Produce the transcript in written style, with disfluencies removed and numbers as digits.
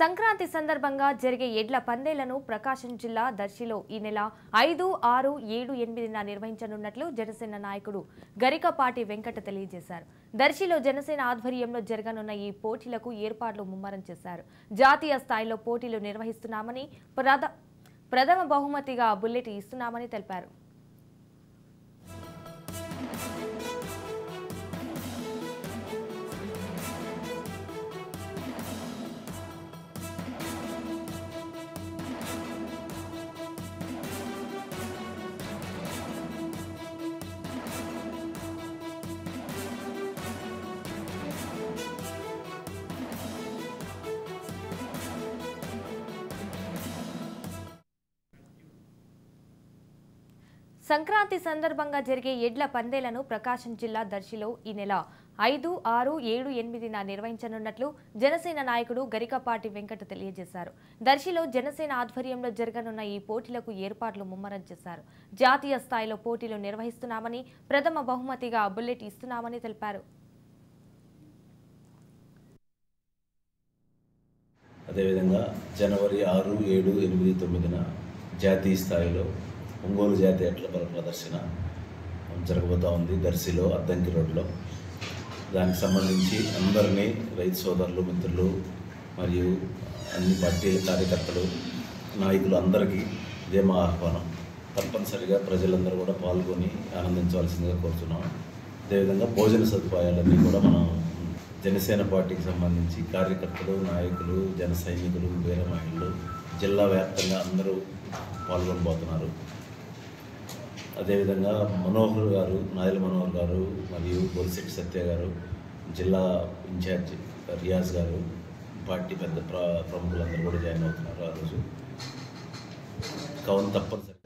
సంక్రాంతి సందర్భంగా జరిగే ఎడ్ల పందేలను ప్రకాశం జిల్లా దర్శిలో ఈ నెల 5, 6, 7, 8న నిర్వహించనున్నట్లు జనసేన నాయకుడు గరికపాటి వెంకట తెలియజేశారు. దర్శిలో జనసేన ఆధ్వర్యంలో జరగనున్న ఈ పోటీలకు ఏర్పాట్లు ముమ్మరం చేశారు. జాతీయ స్థాయిలో పోటీలు నిర్వహిస్తున్నామని, ప్రథమ బహుమతిగా బుల్లెట్ ఇస్తున్నామని తెలిపారు. సంక్రాంతి సందర్భంగా జరిగే ఎడ్ల పందేలను ప్రకాశం జిల్లా దర్శిలో ఈ నెల 5, 6, 7, 8న నిర్వహించనున్నట్లు జనసేన నాయకుడు గరికపాటి వెంకట తెలియజేశారు. దర్శిలో జనసేన ఆధ్వర్యంలో జరగనున్న ఈ పోటీలకు ఏర్పాట్లు ముమ్మరం చేశారు. జాతీయ స్థాయిలో పోటీలు నిర్వహిస్తున్నామని, ప్రథమ బహుమతిగా బుల్లెట్ ఇస్తున్నామని తెలిపారు. అదేవిధంగా జనవరి 6, 7, 8, 9న జాతీయ స్థాయిలో ఒంగోలు జాతీయ ఎడ్ల ప్రదర్శన జరగబోతూ ఉంది. దర్శిలో అద్దంకి రోడ్లో. దానికి సంబంధించి అందరినీ రైతు సోదరులు, మిత్రులు మరియు అన్ని పార్టీల కార్యకర్తలు, నాయకులు అందరికీ ఇదే మా ఆహ్వానం. తప్పనిసరిగా ప్రజలందరూ కూడా పాల్గొని ఆనందించవలసిందిగా కోరుతున్నాం. అదేవిధంగా భోజన సదుపాయాలన్నీ కూడా మనం జనసేన పార్టీకి సంబంధించి కార్యకర్తలు, నాయకులు, జన సైనికులు, వీర మహిళలు జిల్లా వ్యాప్తంగా అందరూ పాల్గొనబోతున్నారు. అదేవిధంగా మనోహర్ గారు, నాయల మనోహర్ గారు మరియు బొలిశెట్టి సత్య గారు, జిల్లా ఇన్ఛార్జి రియాజ్ గారు, పార్టీ పెద్ద ప్రముఖులందరూ కూడా జాయిన్ అవుతున్నారు ఆ రోజు. కావున తప్పనిసరి